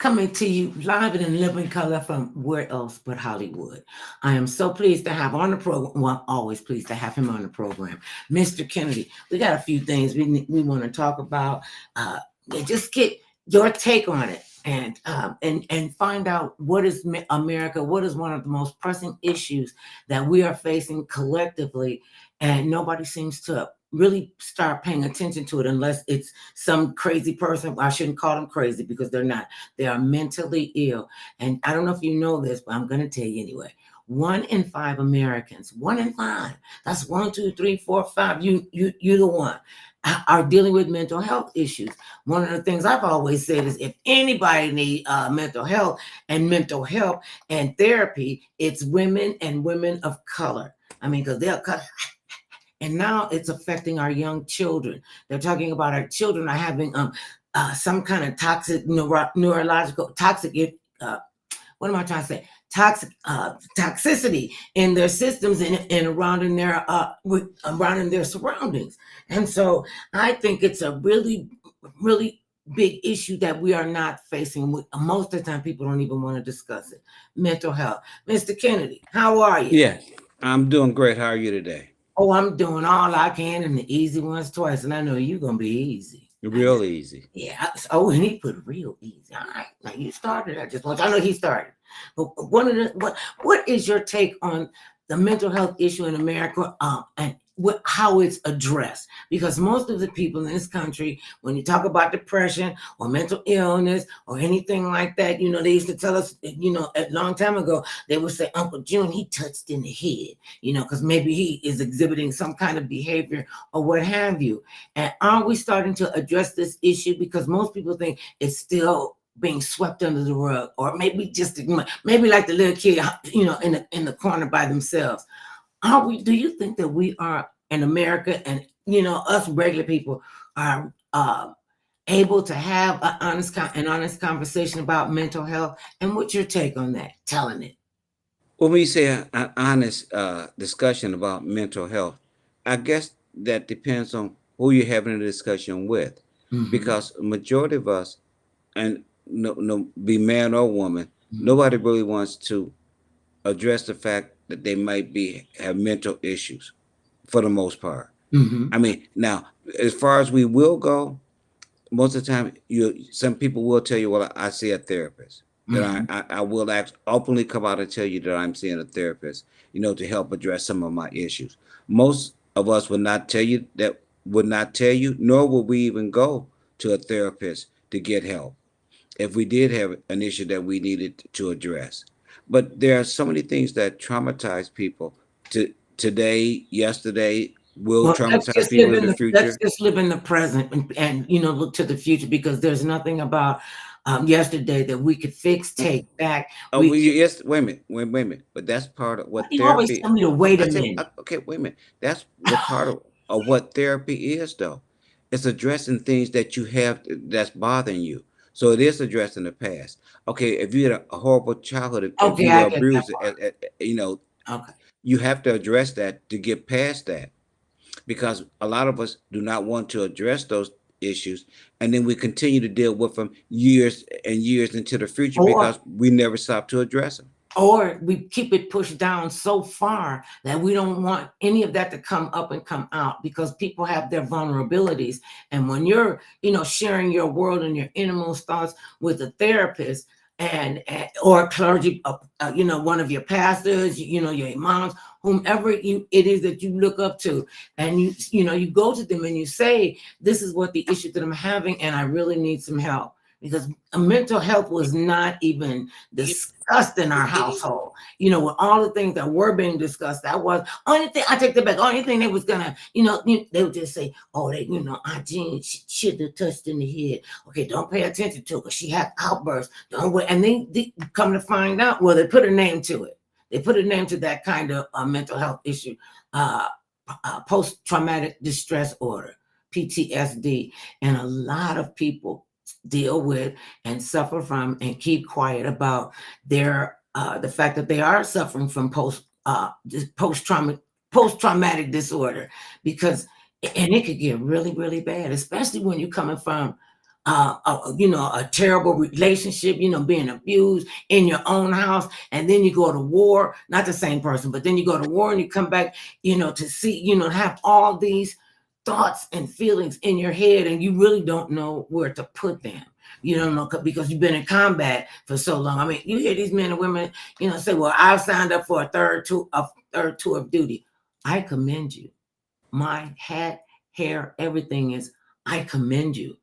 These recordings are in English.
coming to you live and in living color from where else but Hollywood. I am so pleased to have on the program. Well, I'm always pleased to have him on the program, Mr. Kennedy. We got a few things we want to talk about. Just get your take on it. And find out what is America, what is one of the most pressing issues that we are facing collectively, and nobody seems to really start paying attention to it unless it's some crazy person. I shouldn't call them crazy because they're not. They are mentally ill. And I don't know if you know this, but I'm going to tell you anyway. 1 in 5 Americans, 1 in 5, that's 1, 2, 3, 4, 5. You're the one, are dealing with mental health issues. One of the things I've always said is if anybody need mental health and therapy, it's women and women of color. I mean, because they'll cut. And now it's affecting our young children. They're talking about our children are having some kind of toxic neurological toxic. What am I trying to say? Toxicity in their systems and around in their surroundings. And so I think it's a really, really big issue that we are not facing. Most of the time, people don't even want to discuss it. Mental health. Mr. Kennedy, how are you? Yeah, I'm doing great. How are you today? Oh, I'm doing all I can and the easy ones twice. And I know you're going to be easy. Real easy. Yeah. Oh, and he put real easy. All right. Now you started. I know he started. But what is your take on the mental health issue in America and how it's addressed? Because most of the people in this country, when you talk about depression or mental illness or anything like that, they used to tell us, a long time ago, they would say, Uncle June, he touched in the head, because maybe he is exhibiting some kind of behavior or what have you. And are we starting to address this issue? Because most people think it's still being swept under the rug, or maybe like the little kid, in the corner by themselves. Do you think that we are in America and, us regular people are able to have an honest conversation about mental health? And what's your take on that? Telling it. When we say an honest discussion about mental health, I guess that depends on who you're having a discussion with, because a majority of us, and no, be man or woman, nobody really wants to address the fact that they might have mental issues, for the most part. I mean, now as far as we will go, most of the time, some people will tell you, "Well, I see a therapist." That I will openly come out and tell you that I'm seeing a therapist, to help address some of my issues. Most of us would not tell you that, nor would we even go to a therapist to get help if we did have an issue that we needed to address. But there are so many things that traumatize people today, yesterday, will Well, traumatize people in the let's future. just live in the present and look to the future, because there's nothing about yesterday that we could fix, take back. Oh, well, yes. Wait a minute. But that's part of what You always therapy. tell me to wait I a said, minute. okay, wait a minute. That's what part of what therapy is, though. It's addressing things that you have that's bothering you. So it is addressing the past. Okay, if you had a horrible childhood, if Okay, you were I get that abused, part. Okay. you have to address that to get past that, because a lot of us do not want to address those issues, and then we continue to deal with them years and years into the future Or because we never stop to address them. or we keep it pushed down so far that we don't want any of that to come up and come out, because people have their vulnerabilities. And when you're, sharing your world and your innermost thoughts with a therapist and or a clergy, one of your pastors, your imams, whomever it is that you look up to, and you go to them and you say, this is what the issue that I'm having, and I really need some help. Because mental health was not even discussed in our household. With all the things that were being discussed, that was only thing. I take that back. Only thing they was gonna, they would just say, "Oh, Aunt Jean should have touched in the head. Okay, don't pay attention to her because she had outbursts. Don't wait." And they come to find out, well, they put a name to it. They put a name to that kind of mental health issue, post-traumatic distress order, PTSD, and a lot of people deal with and suffer from and keep quiet about the fact that they are suffering from post-traumatic disorder, because and it could get really, really bad, especially when you're coming from a terrible relationship, being abused in your own house, and then you go to war, not the same person, but then you go to war and you come back, to see, have all these thoughts and feelings in your head, and you really don't know where to put them. You don't know because you've been in combat for so long. I mean, you hear these men and women, say, "Well, I've signed up for a third tour of duty." I commend you. My hat, hair, everything is. I commend you.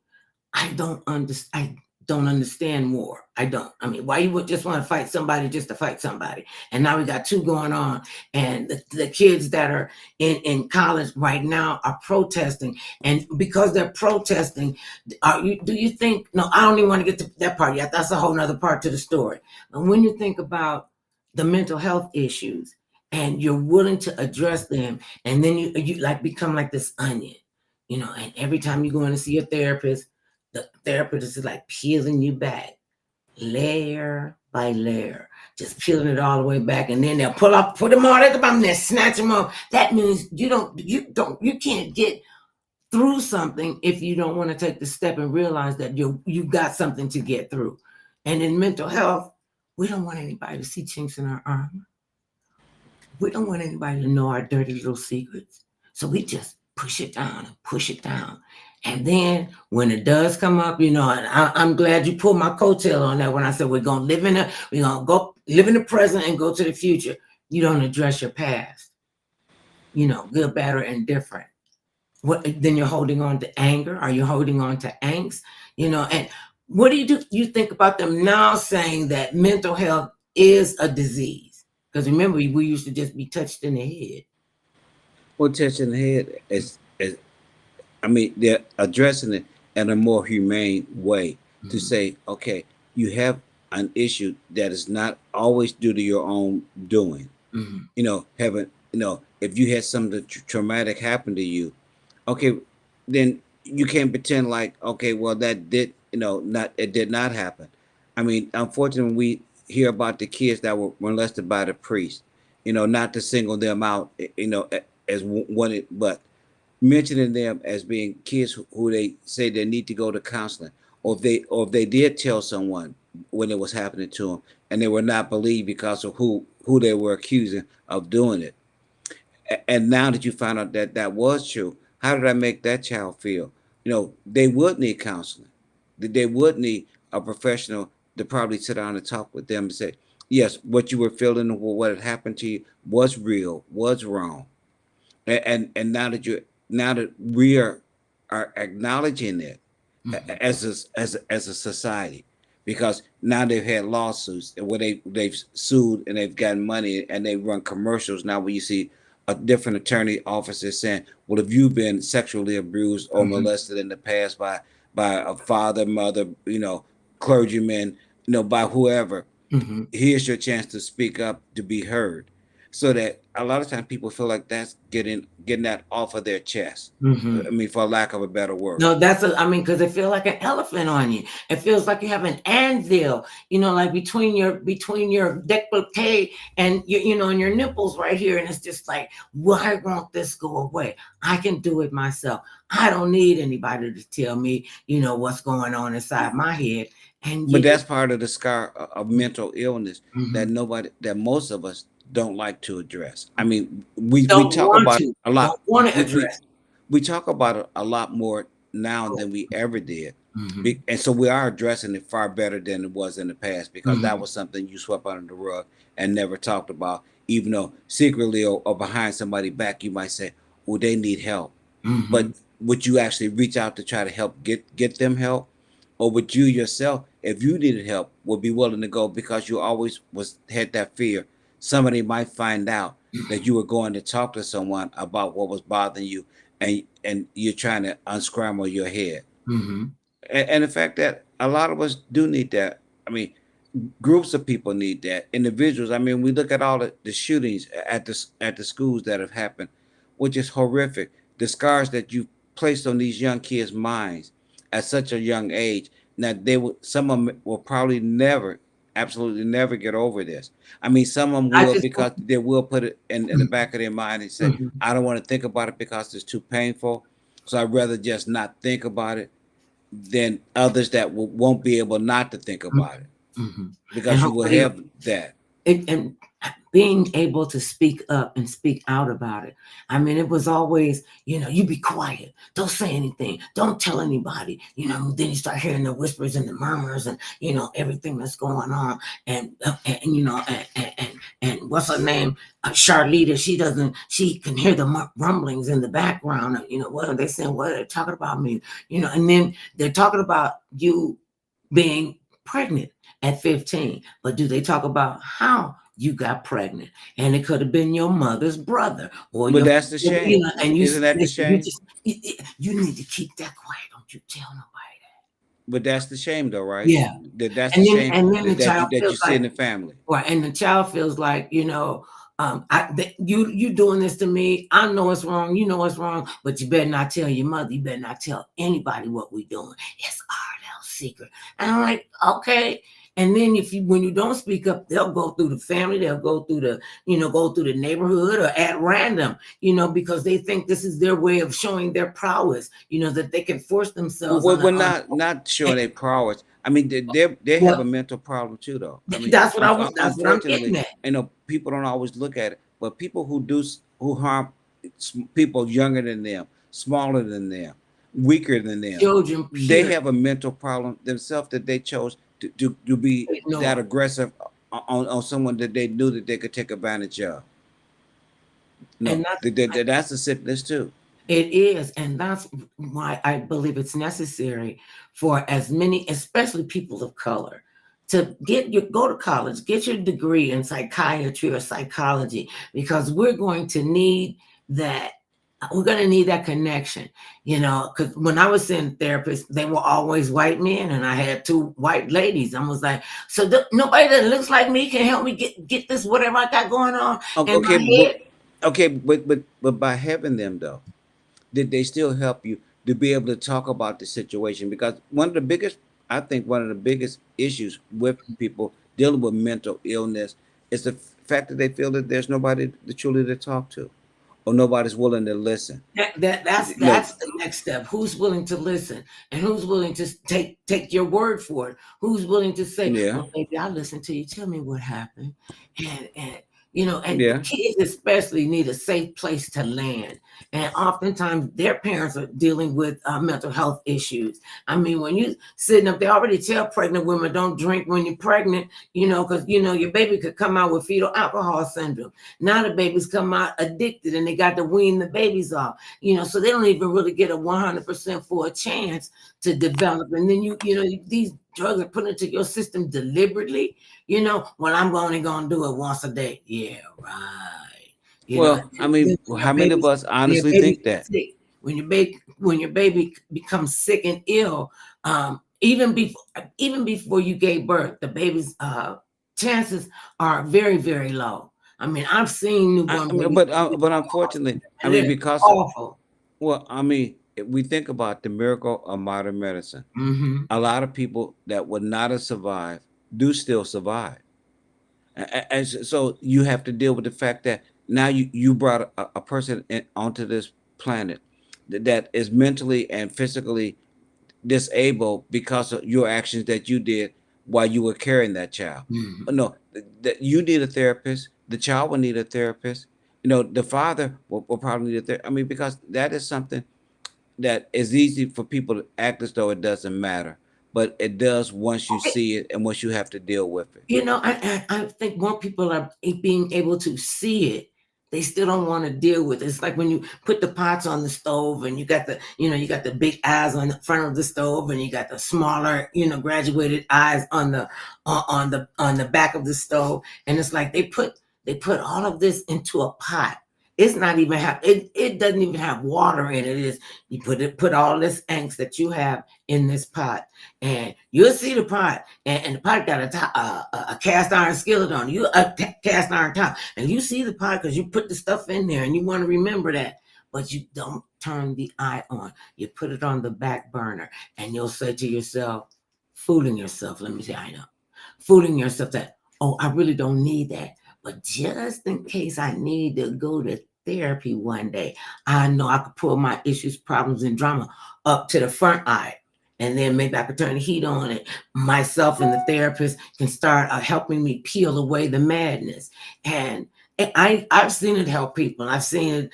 I don't understand war. I don't. I mean, why you would just want to fight somebody just to fight somebody? And now we got two going on, and the kids that are in college right now are protesting, and because they're protesting, do you think? No, I don't even want to get to that part yet. That's a whole nother part to the story. But when you think about the mental health issues, and you're willing to address them, and then you like become like this onion, and every time you go in to see a therapist, the therapist is like peeling you back layer by layer, just peeling it all the way back, and then they'll put them all at the bottom, then snatch them off. That means you can't get through something if you don't want to take the step and realize that you got something to get through. And in mental health, we don't want anybody to see chinks in our armor. We don't want anybody to know our dirty little secrets. So we just push it down and push it down. And then when it does come up, and I'm glad you pulled my coattail on that when I said we're gonna go live in the present and go to the future. You don't address your past, good, bad, or indifferent. Then you're holding on to anger? Are you holding on to angst? And what do? You think about them now saying that mental health is a disease? Because remember, we used to just be touched in the head. Well, touching the head I mean, they're addressing it in a more humane way to say, okay, you have an issue that is not always due to your own doing. If you had something traumatic happen to you, okay, then you can't pretend like, okay, well, that did, it did not happen. I mean, unfortunately, we hear about the kids that were molested by the priest, not to single them out, as one, but mentioning them as being kids who they say they need to go to counseling, or if they did tell someone when it was happening to them and they were not believed because of who they were accusing of doing it. And now that you find out that that was true, how did I make that child feel? They would need counseling. They would need a professional to probably sit down and talk with them and say, yes, what you were feeling, what had happened to you was real, was wrong. And now that we are acknowledging it as a society, because now they've had lawsuits where they've sued and they've gotten money, and they run commercials now where you see a different attorney officers saying, well, if you've been sexually abused or molested in the past by a father, mother, clergyman, by whoever, here's your chance to speak up, to be heard. So that a lot of times people feel like that's getting that off of their chest. I mean, for lack of a better word. No, because it feels like an elephant on you. It feels like you have an anvil, like between your décolleté and and your nipples right here. And it's just like, why won't this go away? I can do it myself. I don't need anybody to tell me, what's going on inside my head. But that's part of the scar of mental illness that most of us don't like to address. I mean, we talk about it a lot. Don't want to address. We talk about it a lot more now than we ever did. And so we are addressing it far better than it was in the past, because that was something you swept under the rug and never talked about, even though secretly or behind somebody's back, you might say, oh, they need help. But would you actually reach out to try to help get them help? Or would you yourself, if you needed help, would be willing to go because you always had that fear somebody might find out that you were going to talk to someone about what was bothering you, and you're trying to unscramble your head. And the fact that a lot of us do need that. I mean, groups of people need that. Individuals. I mean, we look at all the shootings at the schools that have happened, which is horrific. The scars that you placed on these young kids' minds at such a young age. Now some of them will probably absolutely never get over this. I mean, some of them will, because they will put it in the back of their mind and say, I don't want to think about it because it's too painful. So I'd rather just not think about it. than others that won't be able not to think about it, And because you will hopefully, have that. and being able to speak up and speak out about it. I mean, it was always, you be quiet, don't say anything, don't tell anybody. Then you start hearing the whispers and the murmurs and everything that's going on. And what's her name, Charlita? She can hear the rumblings in the background. What are they saying? What are they talking about me? And then they're talking about you being pregnant at 15, but do they talk about how you got pregnant? And it could have been your mother's brother or But your, that's the shame. and you Isn't that the listen, you shame? just you need to keep that quiet. Don't you tell nobody But that's the shame, though, that. right? Yeah, That's the and then shame and then the that child you feels see like, in the family. right, and the child feels like, you doing this to me. I know it's wrong. You know it's wrong, but you better not tell your mother. You better not tell anybody what we're doing. It's our little secret. And I'm like, okay. And then when you don't speak up, they'll go through the family. They'll go through the neighborhood or at random, because they think this is their way of showing their prowess. That they can force themselves Well, on. not showing their prowess. I mean, they have a Well, mental problem too, though. I mean, that's that's what I'm getting unfortunately, at. people don't always look at it, but people who harm people younger than them, smaller than them, weaker than them, Children, they period. have a mental problem themselves, that they chose to be that Ignore. aggressive on someone that they knew that they could take advantage of. No, And that's that's a sickness too. It is, and that's why I believe it's necessary for as many, especially people of color, to go to college, get your degree in psychiatry or psychology, because we're going to need that. We're going to need that connection, because when I was seeing therapists, they were always white men, and I had two white ladies. I was like, so nobody that looks like me can help me get this whatever I got going on in Okay, my head. but by having them, though, did they still help you to be able to talk about the situation? Because I think one of the biggest issues with people dealing with mental illness is the fact that they feel that there's nobody to truly to talk to, or nobody's willing to listen. No, That's the next step. Who's willing to listen, and who's willing to take your word for it? Who's willing to say, yeah, "Well, baby, I listened to you. Tell me what happened." And yeah. kids especially need a safe place to land. And oftentimes their parents are dealing with mental health issues. I mean, when you sitting up, they already tell pregnant women don't drink when you're pregnant, because your baby could come out with fetal alcohol syndrome. Now the babies come out addicted, and they got to wean the babies off. So they don't even really get a 100% for a chance to develop. And then these drugs are put into your system deliberately. Well, I'm only gonna do it once a day. Yeah, right. Well, I And then mean, when how many of us your honestly baby think that? gets sick, when your baby becomes sick and ill, even before you gave birth, the baby's chances are very, very low. I mean, I've seen newborn I mean, babies but unfortunately, I and mean, they're because awful. I mean, if we think about the miracle of modern medicine, Hmm. a lot of people that would not have survived do still survive. And so you have to deal with the fact that now you brought a person onto this planet that is mentally and physically disabled because of your actions that you did while you were carrying that child. Hmm. No, that you need a therapist. The child will need a therapist. The father will probably need a therapist. I mean, because that is something that is easy for people to act as though it doesn't matter, but it does once you see it and once you have to deal with it. I think more people are being able to see it. They still don't want to deal with it. It's like when you put the pots on the stove and you got the big eyes on the front of the stove, and you got the smaller, graduated eyes on the back of the stove. And it's like they put all of this into a pot. It's not even it doesn't even have water in it. It is you put all this angst that you have in this pot, and you'll see the pot, and the pot got a cast iron skillet on you, a cast iron top, and you see the pot because you put the stuff in there, and you want to remember that, but you don't turn the eye on. You put it on the back burner, and you'll say to yourself, fooling yourself. Let me say, I know, fooling yourself that, oh, I really don't need that, but just in case I need to go to therapy one day, I know I could pull my issues, problems, and drama up to the front eye. And then maybe I could turn the heat on and myself and the therapist can start helping me peel away the madness. And I've seen it help people. I've seen it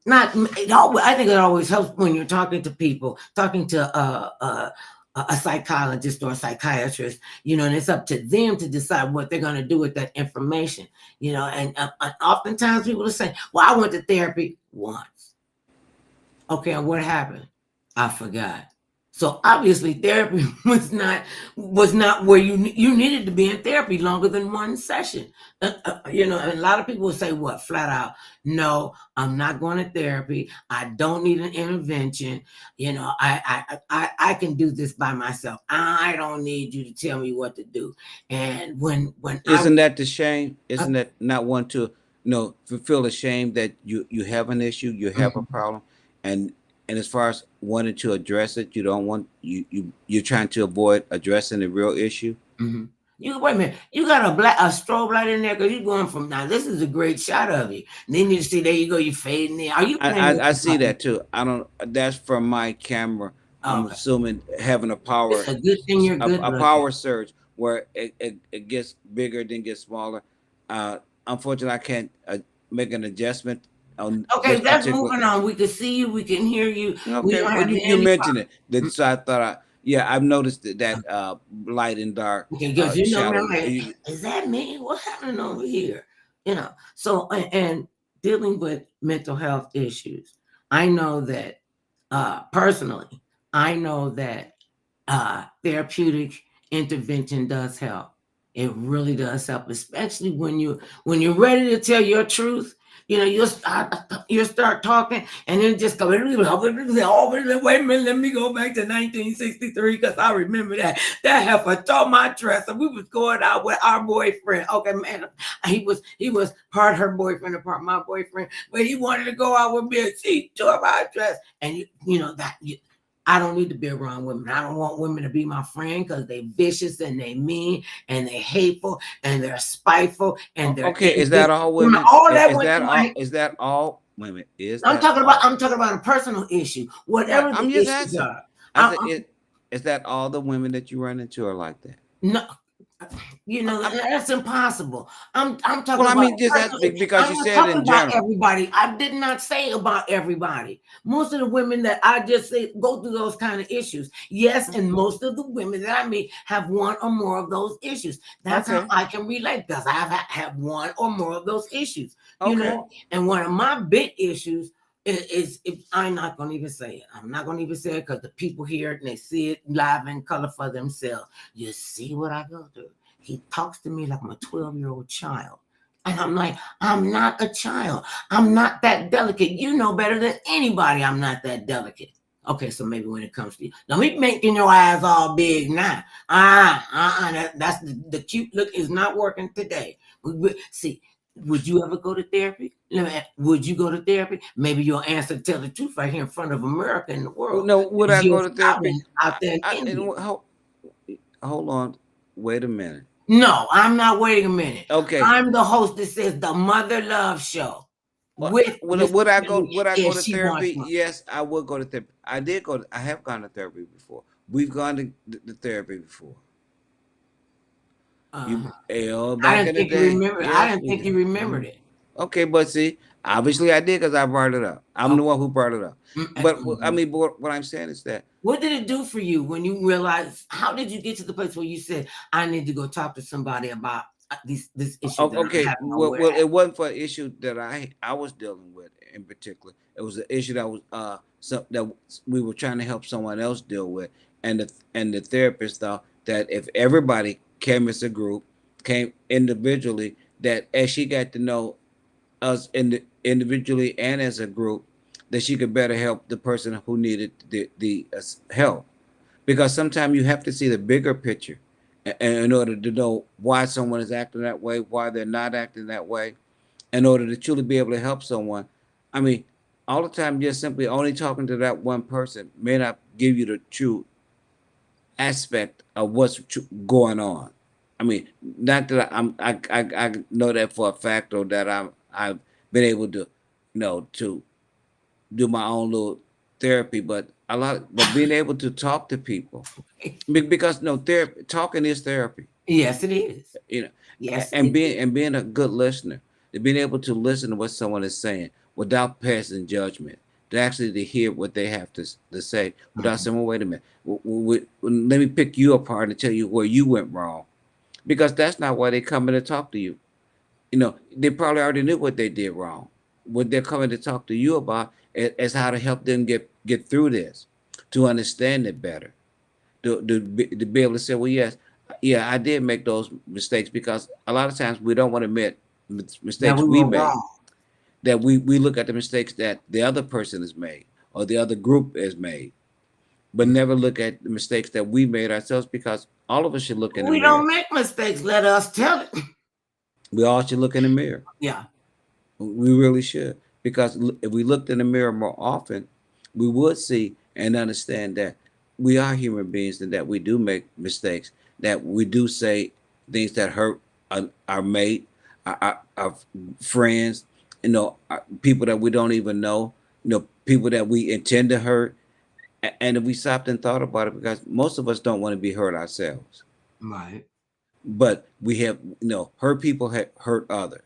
not it always, I think it always helps when you're talking to people, talking to a psychologist or a psychiatrist, and it's up to them to decide what they're going to do with that information, and oftentimes people will say, well, I went to therapy once. Okay, and what happened? I forgot. So obviously therapy was not where you needed to be in therapy longer than one session. And a lot of people will say what flat out, no, I'm not going to therapy. I don't need an intervention. I can do this by myself. I don't need you to tell me what to do. And when Isn't that the shame? Isn't that not one to feel ashamed that you have an issue, you have a problem, and as far as wanting to address it, you don't want you're trying to avoid addressing the real issue. Mm-hmm. You wait a minute. You got a strobe light in there because you're going from now. This is a great shot of you. And then you see there you go. You fading in. Are you? I see that too. I don't. That's from my camera. I'm assuming having a power. It's a good thing you're good. A power surge where it gets bigger then gets smaller. Unfortunately, I can't make an adjustment. Okay, that's moving on. We can see you. We can hear you. Okay, you mentioned it. So I thought I've noticed that light and dark. Okay, because is that me? What's happening over here? So and dealing with mental health issues, I know that personally, I know that therapeutic intervention does help. It really does help, especially when you're ready to tell your truth. You'll start talking, and then just go. Oh, wait a minute, let me go back to 1963 because I remember that heifer tore my dress, and we was going out with our boyfriend. Okay, man, he was part her boyfriend and part my boyfriend, but he wanted to go out with me, and she tore my dress, and I don't need to be around women. I don't want women to be my friend because they vicious and they mean and they hateful and they're spiteful and they're okay. Is that all women? Is that all women? I'm talking about a personal issue. Whatever the issues are. Is that all the women that you run into are like that? No. That's impossible. I'm talking well, about. I mean, just because you said in general. Everybody. I did not say about everybody. Most of the women that I just say go through those kind of issues. Yes, and most of the women that I meet have one or more of those issues. That's how I can relate because I have one or more of those issues. And one of my big issues is I'm not going to even say it. I'm not going to even say it because the people hear it and they see it live in color for themselves. You see what I go through. He talks to me like I'm a 12-year-old child. And I'm like, I'm not a child. I'm not that delicate. You know better than anybody I'm not that delicate. Okay, so maybe when it comes to you. Don't be making your eyes all big now. That's the cute look is not working today. See, would you ever go to therapy? Would you go to therapy? Maybe you'll answer to tell the truth right here in front of America and the world. No, would I go to therapy? Out there in India. Hold on. Wait a minute. No, I'm not waiting a minute. Okay. I'm the host that says the Mother Love Show. Would I go to therapy? Yes, I would go to therapy. I have gone to therapy before. We've gone to the therapy before. I didn't think you remembered it. Okay, but see, obviously I did because I brought it up. I'm the one who brought it up. But I mean, what I'm saying is that. What did it do for you when you realized? How did you get to the place where you said, "I need to go talk to somebody about this issue"? Okay, well, it wasn't for an issue that I was dealing with in particular. It was an issue that was that we were trying to help someone else deal with, and the therapist thought that if everybody came as a group, came individually, that as she got to know us individually and as a group, that she could better help the person who needed the help. Because sometimes you have to see the bigger picture in order to know why someone is acting that way, why they're not acting that way, in order to truly be able to help someone. I mean, all the time, just simply only talking to that one person may not give you the true aspect of what's going on. I mean, not that I know that for a fact or that I've been able to, to do my own little therapy, but but being able to talk to people because no therapy, talking is therapy. Yes, it is. You know, Yes, and it is. being a good listener, to being able to listen to what someone is saying without passing judgment, to actually to hear what they have to say without saying, well, wait a minute, let me pick you apart and tell you where you went wrong, because that's not why they coming to talk to you. They probably already knew what they did wrong. What they're coming to talk to you about is how to help them get through this, to understand it better, to be able to say, well, yes, yeah, I did make those mistakes, because a lot of times we don't want to admit That mistakes we we were made. wrong. That we look at the mistakes that the other person has made or the other group has made, but never look at the mistakes that we made ourselves, because all of us should look in the We mirror. don't make mistakes. Let us tell it. We all should look in the mirror. Yeah. We really should, because if we looked in the mirror more often, we would see and understand that we are human beings and that we do make mistakes, that we do say things that hurt our mate, our friends, people that we don't even know, people that we intend to hurt. And if we stopped and thought about it, because most of us don't want to be hurt ourselves, Right. but we have, hurt people hurt others.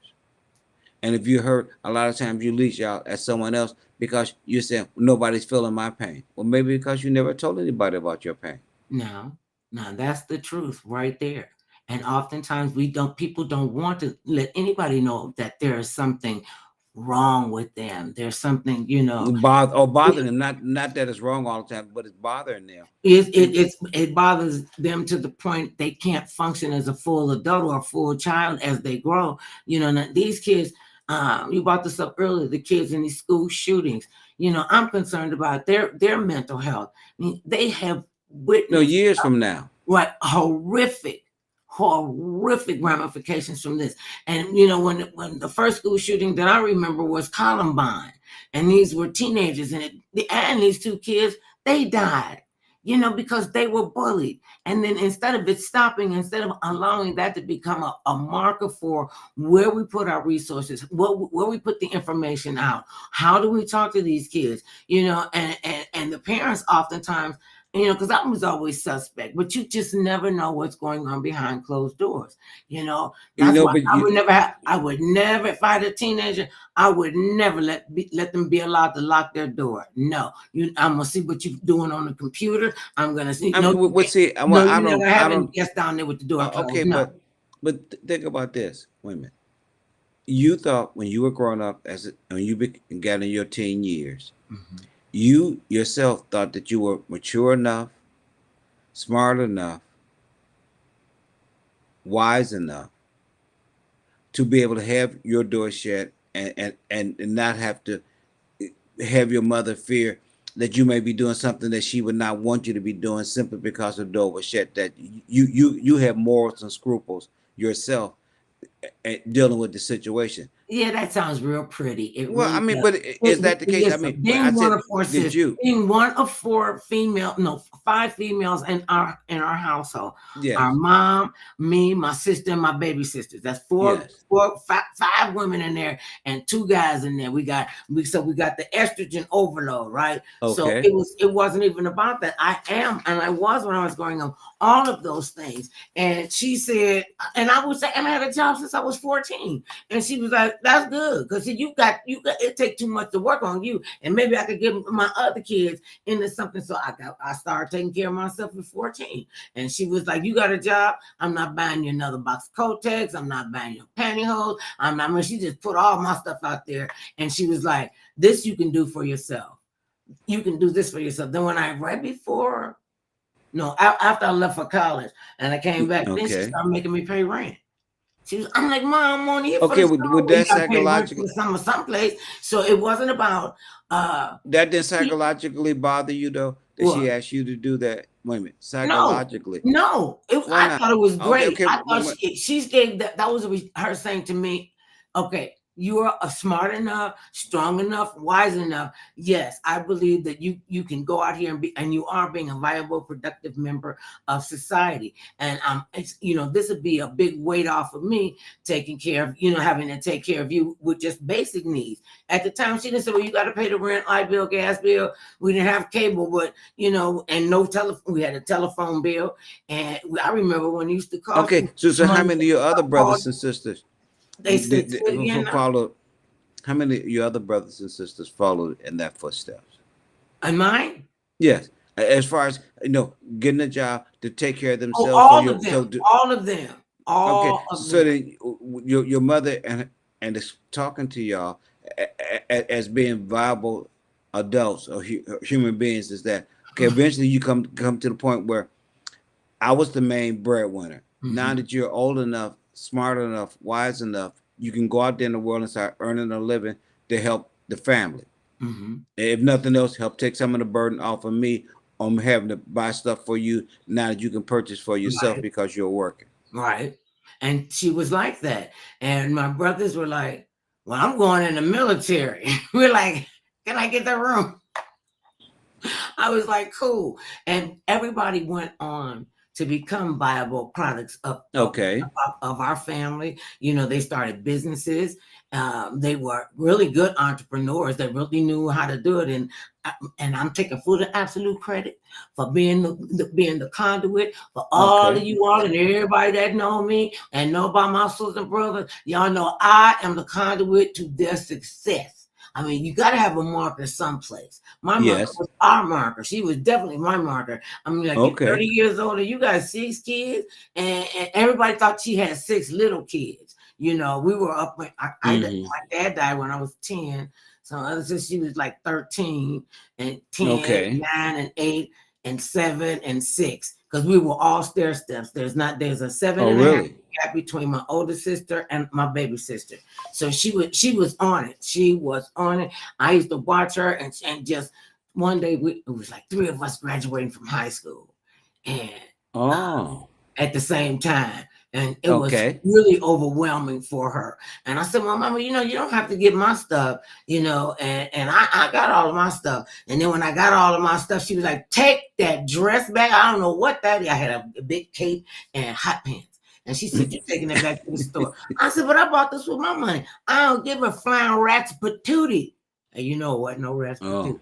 And if you hurt, a lot of times you reach out at someone else because you're saying nobody's feeling my pain. Well, maybe because you never told anybody about your pain. Now, that's the truth right there. And oftentimes people don't want to let anybody know that there is something wrong with them. There's something, Bothering them. Not that it's wrong all the time, but it's bothering them. it bothers them to the point they can't function as a full adult or a full child as they grow. These kids, you brought this up earlier, the kids in these school shootings. I'm concerned about their mental health. I mean, they have witnessed years from now, right, horrific ramifications from this. And when the first school shooting that I remember was Columbine, and these were teenagers, and these two kids, they died, because they were bullied. And then instead of allowing that to become a marker for where we put our resources, where we put the information out, how do we talk to these kids, and the parents oftentimes, because I was always suspect, but you just never know what's going on behind closed doors. That's why I would never, if I had a teenager, I would never let them be allowed to lock their door. No, I'm gonna see what you're doing on the computer. I'm gonna see. Never having guests down there with the door closed. Okay, no. but think about this. Wait a minute. You thought when you were growing up, when you got in your teen years, you yourself thought that you were mature enough, smart enough, wise enough to be able to have your door shut and not have to have your mother fear that you may be doing something that she would not want you to be doing simply because the door was shut. That you have morals and scruples yourself dealing with the situation. Yeah, that sounds real pretty. It Well, really I mean, does. but is that the case? I Listen, mean, being I one said, of four did sisters, you? being one of five females in our household. Yes. Our mom, me, my sister, and my baby sisters. That's Yes. five women in there and two guys in there. We got the estrogen overload, right? So Okay. it wasn't even about that. I was when I was growing up, all of those things. And she said, and I would say, and I had a job since I was 14. And she was like, that's good, because you got it take too much to work on you, and maybe I could give my other kids into something. So I started taking care of myself at 14. And she was like, you got a job, I'm not buying you another box of Kotex, I'm not buying you pantyhose, I'm not. I mean, she just put all my stuff out there, and she was like, this you can do for yourself, you can do this for yourself. Then when after I left for college and I came back, then she started making me pay rent. I'm like, Mom, I'm on here for the summer. Would that psychologically someplace. So it wasn't about that didn't psychologically bother you though, that she asked you to do that? Wait a minute, psychologically. No. I thought it was great. Okay. I thought she gave that was her saying to me, okay, you are smart enough, strong enough, wise enough, yes, I believe that you can go out here and you are being a viable, productive member of society. And it's, this would be a big weight off of me taking care of, having to take care of you with just basic needs. At the time, she didn't say, well, you got to pay the rent, light bill, gas bill. We didn't have cable, but and no telephone. We had a telephone bill, and I remember when it used to cost. Okay, so how many of your other brothers and sisters They said, followed? How many of your other brothers and sisters followed in that footsteps? And mine? Yes, as far as getting a job to take care of themselves. All of them. All of them. Okay, so then your mother and is talking to y'all as being viable adults or human beings. Is that okay? Eventually, you come to the point where I was the main breadwinner. Now that you're old enough, smart enough, wise enough, you can go out there in the world and start earning a living to help the family. If nothing else, help take some of the burden off of me on having to buy stuff for you now that you can purchase for yourself because you're working. Right. And she was like that. And my brothers were like, well, I'm going in the military. We're like, can I get the room? I was like, cool. And everybody went on to become viable products of our family. They started businesses. They were really good entrepreneurs that really knew how to do it. And I'm taking full and absolute credit for being the conduit for all of you all and everybody that know me and know about my sisters and brothers. Y'all know I am the conduit to their success. I mean, you got to have a marker someplace. My marker was our marker. She was definitely my marker. I mean, like 30 years older, you got 6 kids, and everybody thought she had 6 little kids. We were up. My dad died when I was 10. So others said she was like 13 and 10, 9 and 8 and 7 and 6. Because we were all stair steps. There's a 7 and a half gap between my older sister and my baby sister. So she was on it. She was on it. I used to watch her and just one day it was like 3 of us graduating from high school. And at the same time. And it was really overwhelming for her. And I said, well, Mama, you don't have to get my stuff, and I got all of my stuff. And then when I got all of my stuff, she was like, take that dress back. I don't know what that is. I had a big cape and hot pants. And she said, you're taking it back to the store. I said, but I bought this with my money. I don't give a flying rat's patootie. And you know what? No rat's patootie.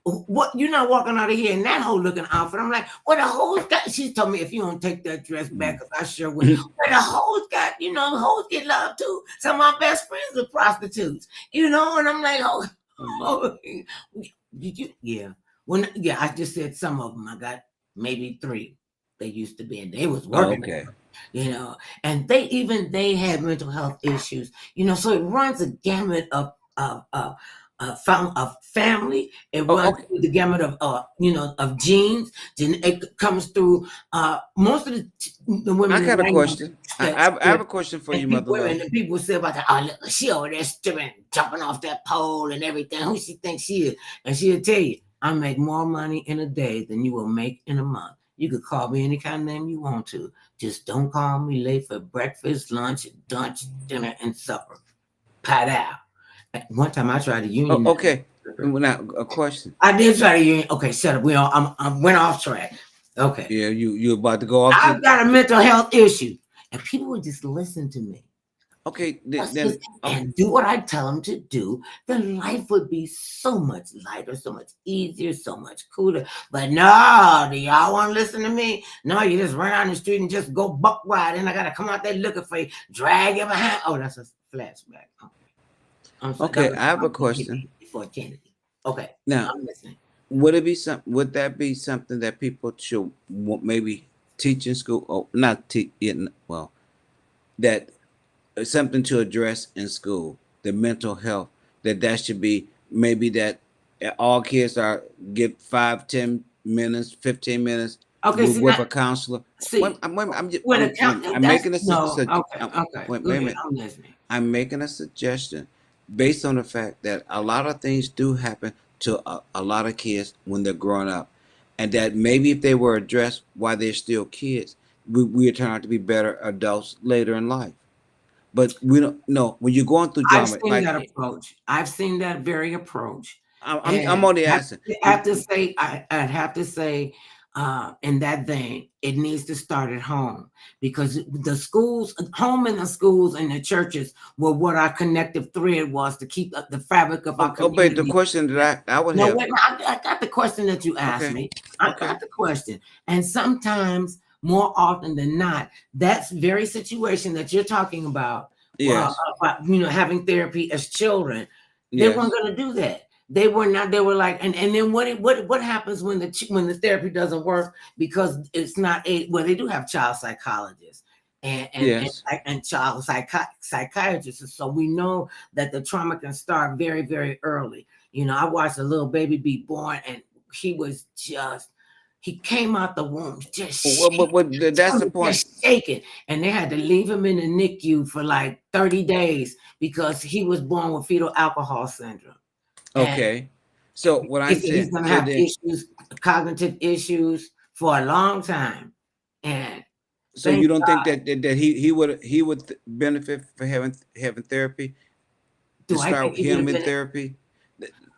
What, you're not walking out of here in that whole looking outfit. I'm like, well, the hoes got, she told me if you don't take that dress back, I sure will. Well, the hoes got, hoes get love too. Some of my best friends are prostitutes, and I'm like, did you? Yeah. I just said some of them. I got maybe 3 they used to be, and they was working. And they had mental health issues, so it runs a gamut of family. It runs through the gamut of of genes. It comes through most of the women. I got a question. I have a question for you, mother. And people say about that. Oh, look, she over there jumping off that pole and everything. Who she thinks she is? And she'll tell you, I make more money in a day than you will make in a month. You could call me any kind of name you want to. Just don't call me late for breakfast, lunch, dinner, and supper. Pat out. One time I tried to union. Now a question. I did try to union. Okay, shut up. I went off track. Okay. Yeah, you about to go off. I've got a mental health issue, and people would just listen to me. Okay, and do what I tell them to do. Then life would be so much lighter, so much easier, so much cooler. But no, do y'all want to listen to me? No, you just run out the street and just go buck wild, and I gotta come out there looking for you, drag you behind. Oh, that's a flashback. Okay, I have a question. Before Kennedy. Okay. Now, I'm listening. Would that be something that people should maybe teach in school, or not teach? Well, that something to address in school, the mental health. That should be maybe that all kids get 5, 10 minutes, 15 minutes with a counselor. I'm making a I'm making a suggestion based on the fact that a lot of things do happen to a lot of kids when they're growing up, and that maybe if they were addressed while they're still kids, we turn out to be better adults later in life. But we don't know when you're going through I've drama. seen Like that approach. I've seen that very approach. I'm And only asking. I have to say, I'd have to say, in that vein, it needs to start at home, because the schools, home and the schools and the churches were what our connective thread was to keep the fabric of our But the community. question that I would No, have. wait, I got the question that you asked Okay. me. I Okay. got the question. And sometimes, more often than not, that's very situation that you're talking about, Yes. having therapy as children, they weren't Yes. going to do that. They were not. They were like, and then what happens when the therapy doesn't work, because it's not they do have child psychologists Yes. and child psychiatrists, so we know that the trauma can start very, very early. I watched a little baby be born, and he came out the womb just shaking, That's the point. just shaking, and they had to leave him in the NICU for like 30 days because he was born with fetal alcohol syndrome. And Okay. So what they I'm said he's saying, going to so have then, issues, cognitive issues for a long time. And so you thank don't think God. that he would benefit for having therapy to Do I start think he would him have in been? therapy?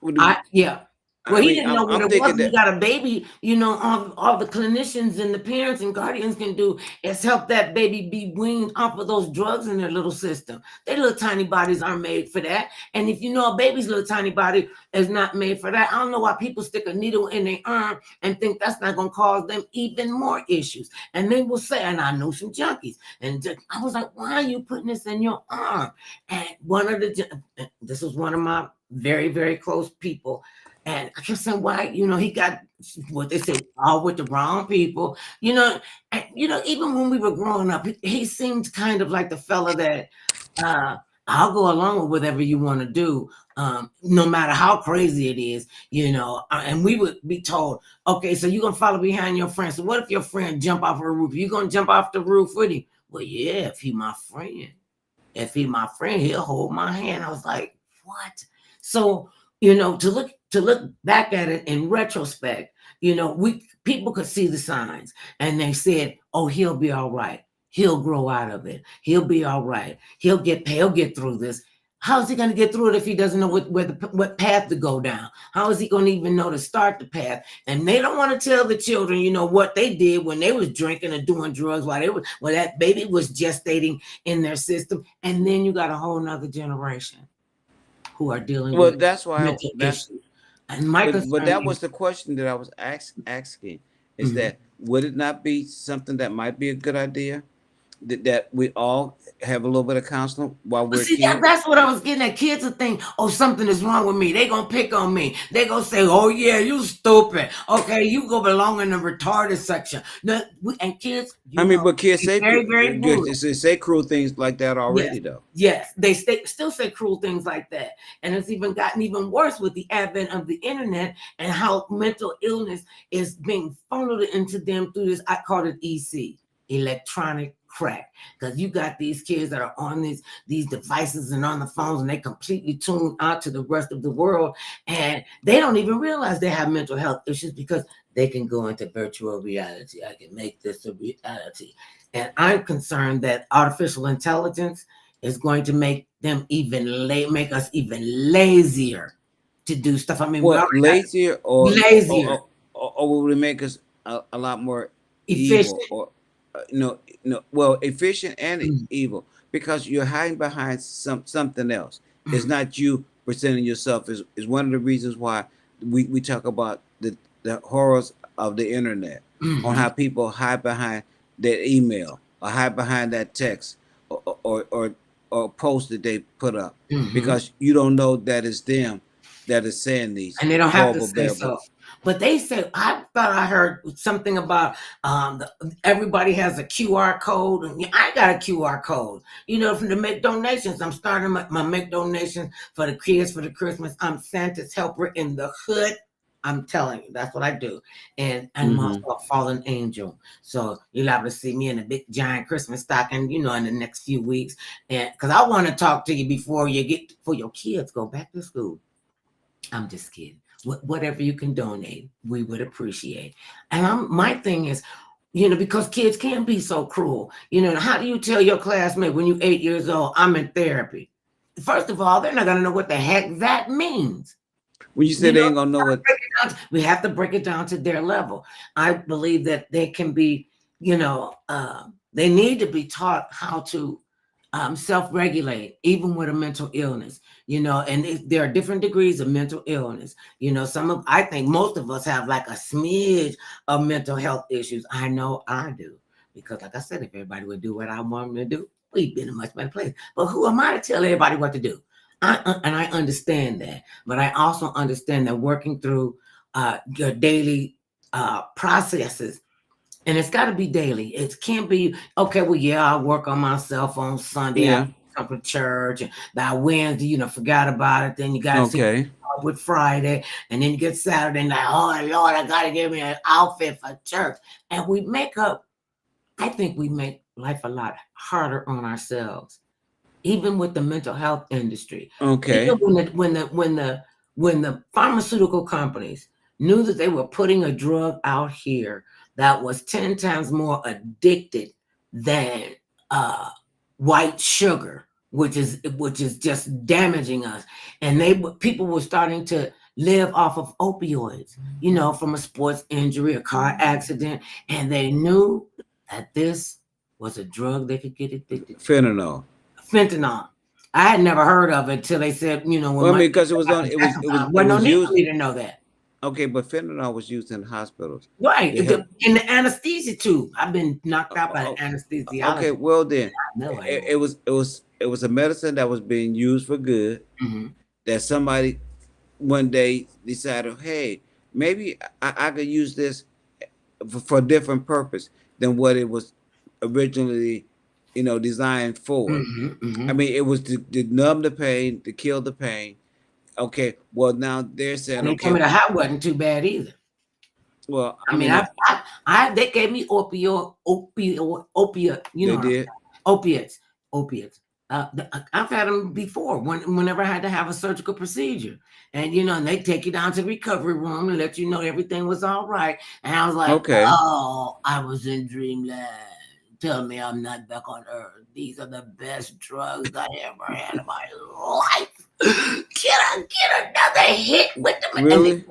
What do- Yeah. Well, I he mean, didn't know what I'm it was. thinking He that. got a baby. All the clinicians and the parents and guardians can do is help that baby be weaned off of those drugs in their little system. Their little tiny bodies aren't made for that. And if you know a baby's little tiny body is not made for that, I don't know why people stick a needle in their arm and think that's not going to cause them even more issues. And they will say, and I know some junkies, and I was like, why are you putting this in your arm? And this was one of my very, very close people. And I kept saying, why, he got what they say, all with the wrong people, and, even when we were growing up, he seemed kind of like the fella that, I'll go along with whatever you want to do, no matter how crazy it is, and we would be told, okay, so you're going to follow behind your friend. So what if your friend jump off a roof? You going to jump off the roof with him? Well, yeah, if he my friend. If he my friend, he'll hold my hand. I was like, what? So, to look back at it in retrospect, people could see the signs, and they said, oh, he'll be all right. He'll grow out of it. He'll be all right. He'll get through this. How is he going to get through it if he doesn't know what path to go down? How is he going to even know to start the path? And they don't want to tell the children, what they did when they was drinking and doing drugs while that baby was gestating in their system. And then you got a whole nother generation who are dealing Well, with that's why mental issues. And my but concern that is, was the question that I was asking. Is that would it not be something that might be a good idea that we all have a little bit of counseling while we're see, kids? that's what I was getting at. Kids will think, oh, something is wrong with me. They gonna pick on me. They gonna say, oh yeah, you stupid. Okay, you go belong in the retarded section. And kids, I mean, but kids they're say very, very brutal. say cruel things like that Yes, already, though. yes, they still say cruel things like that, and it's even gotten even worse with the advent of the internet and how mental illness is being funneled into them through this. I call it EC, electronic crack, because you got these kids that are on these devices and on the phones, and they completely tuned out to the rest of the world, and they don't even realize they have mental health issues because they can go into virtual reality. I can make this a reality. And I'm concerned that artificial intelligence is going to make them make us even lazier to do stuff. I mean, we What, already got lazier lazier, or will it make us a lot more evil efficient. or no, well, efficient and Mm, evil because you're hiding behind something else. It's mm, not you presenting yourself is one of the reasons why we talk about the horrors of the internet on mhm. how people hide behind their email or hide behind that text or post that they put up Mhm. because you don't know that it's them that is saying these And they don't have to horrible say bad so. words. But they said, I thought I heard something about everybody has a QR code, and yeah, I got a QR code. From to make donations. I'm starting my make donations for the kids for the Christmas. I'm Santa's helper in the hood. I'm telling you, that's what I do. And I'm also Mm-hmm. a fallen angel. So you'll have to see me in a big giant Christmas stocking, in the next few weeks. And because I want to talk to you before your kids go back to school. I'm just kidding. Whatever you can donate, we would appreciate. And my thing is, because kids can be so cruel. How do you tell your classmate when you're 8 years old, I'm in therapy? First of all, they're not going to know what the heck that means. When you say they ain't gonna know what, we have to break it down to their level. I believe that they can be, they need to be taught how to self-regulate, even with a mental illness, and there are different degrees of mental illness. I think most of us have like a smidge of mental health issues. I know I do, because like I said, if everybody would do what I want them to do, we'd be in a much better place. But who am I to tell everybody what to do? I understand that, but I also understand that working through your daily processes, and it's got to be daily. It can't be, okay, well, yeah, I work on myself on Sunday. yeah, I come to church, and by Wednesday, forgot about it. Then you got to see with Friday, and then you get Saturday, and like, oh, Lord, I got to get me an outfit for church. And I think we make life a lot harder on ourselves, even with the mental health industry. okay. Even when the pharmaceutical companies knew that they were putting a drug out here that was 10 times more addicted than white sugar, which is just damaging us, and people were starting to live off of opioids, from a sports injury, a car accident, and they knew that this was a drug they could get addicted to. Fentanyl. I had never heard of it until they said, because it was no need used for me to know that. Okay, but fentanyl was used in hospitals. Right. In the anesthesia tube. I've been knocked out by the anesthesiologist. Okay, well then, it was a medicine that was being used for good. Mm-hmm. That somebody one day decided, hey, maybe I could use this for a different purpose than what it was originally, designed for. Mm-hmm, mm-hmm. I mean, it was to numb the pain, to kill the pain. Okay, well now they're saying, and they told me the high wasn't too bad either. Well, I mean, they gave me opiate, they did opiates. I've had them before whenever I had to have a surgical procedure, and and they take you down to the recovery room and let you know everything was all right. And I was like, okay, oh, I was in dreamland. Tell me I'm not back on earth. These are the best drugs I ever had in my life. Get another hit with them. Really?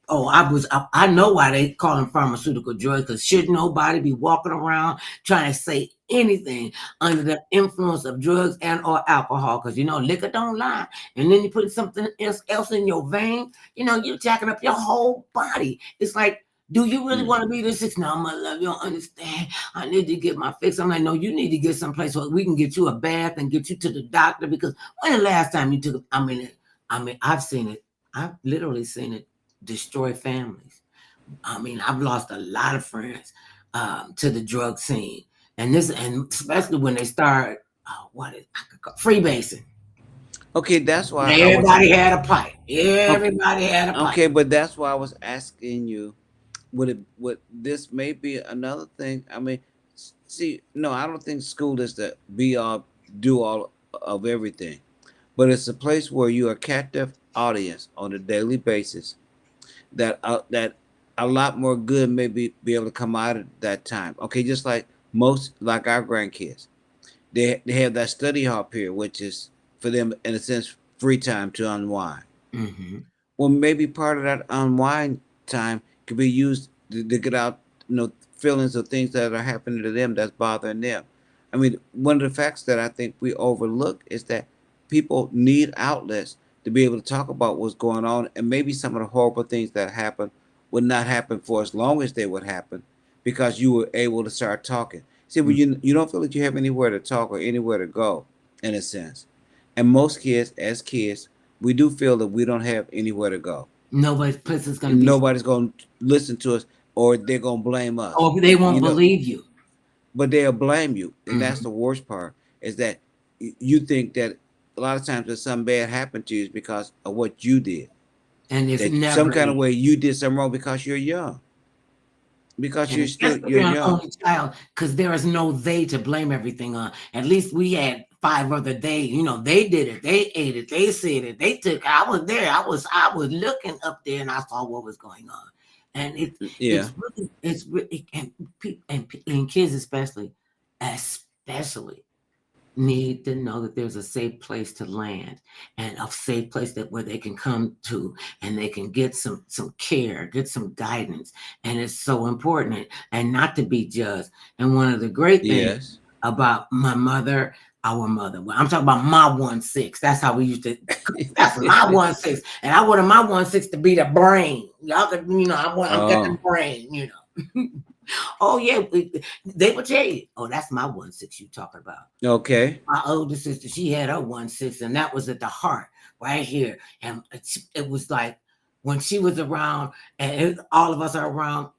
I know why they call them pharmaceutical drugs, because should nobody be walking around trying to say anything under the influence of drugs and or alcohol, because liquor don't lie. And then you put something else in your vein, you're jacking up your whole body. It's like, do you really want to be this sick? No, my love, you don't understand. I need to get my fix. I'm like, no, you need to get someplace where we can get you a bath and get you to the doctor, because when the last time you took, I mean, I've seen it. I've literally seen it destroy families. I mean, I've lost a lot of friends to the drug scene, and especially when they start freebasing. Okay, that's why everybody had a pipe. Everybody had a pipe. Okay, but that's why I was asking you, would this may be another thing? I mean, see, no, I don't think school is the be all do all of everything, but it's a place where you are a captive audience on a daily basis. That a lot more good may be able to come out of that time. Okay, just like our grandkids, they have that study hall period, which is for them in a sense free time to unwind. Mm-hmm. Well, maybe part of that unwind time could be used to get out, feelings of things that are happening to them that's bothering them. I mean, one of the facts that I think we overlook is that people need outlets to be able to talk about what's going on, and maybe some of the horrible things that happen would not happen for as long as they would happen, because you were able to start talking. See, when you don't feel that you have anywhere to talk or anywhere to go, in a sense, and most kids, as kids, we do feel that we don't have anywhere to go. Nobody's going to listen to us, or they're going to blame us, or they won't believe you. But they'll blame you, and that's the worst part, is that you think that a lot of times that something bad happened to you is because of what you did, and it's never some kind of way you did something wrong because you're young, because you're young, only child, because there is no they to blame everything on. At least we had 5 other they. They did it, they ate it, they said it, they took. I was there. I was looking up there, and I saw what was going on. And Yeah. it's really, and kids especially need to know that there's a safe place to land, and a safe place that where they can come to, and they can get some care, get some guidance. And it's so important, and not to be judged. And one of the great things Yes. about our mother, well, I'm talking about my 1-6. That's how we used to. That's my 1-6, and I wanted my 1-6 to be the brain. Y'all could, I got the Oh, brain. Oh yeah, they would tell you, oh, that's my 1-6 you talking about. okay. My older sister, she had her 1-6, and that was at the heart right here. And it was like when she was around, and all of us are around.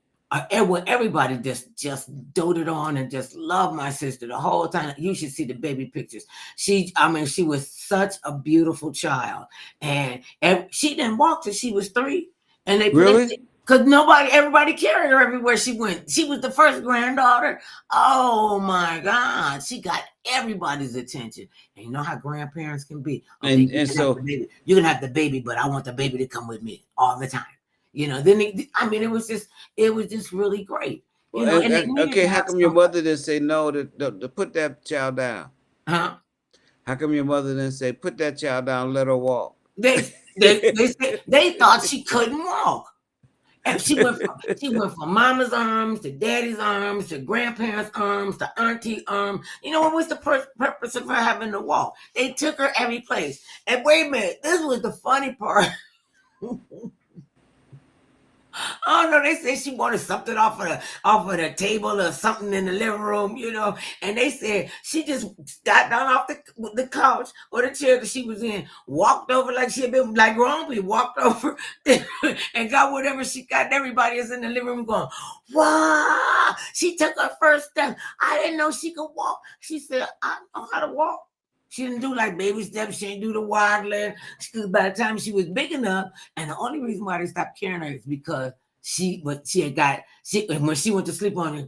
Everybody just doted on and just loved my sister the whole time. You should see the baby pictures. She was such a beautiful child, and she didn't walk till she was 3. And Really? because everybody carried her everywhere she went. She was the first granddaughter. Oh my God, she got everybody's attention. And you know how grandparents can be. Okay, And so you can have the baby, but I want the baby to come with me all the time. Then it was just really great. And they needed okay, to how have come your somebody. mother didn't say no to put that child down? Huh? How come your mother didn't say put that child down, let her walk? They thought she couldn't walk. And she went from mama's arms to daddy's arms to grandparents' arms to auntie arms. What was the purpose of her having to walk? They took her every place. And wait a minute, this was the funny part. Oh no, they said she wanted something off of the table or something in the living room, and they said she just got down off the couch or the chair that she was in, walked over like she had been like grown people, walked over and got whatever she got. And everybody is in the living room going, wow, she took her first step. I didn't know she could walk. She said, I know how to walk. She didn't do like baby steps. She didn't do the waddling. By the time she was big enough, and the only reason why they stopped carrying her is because when she went to sleep on her,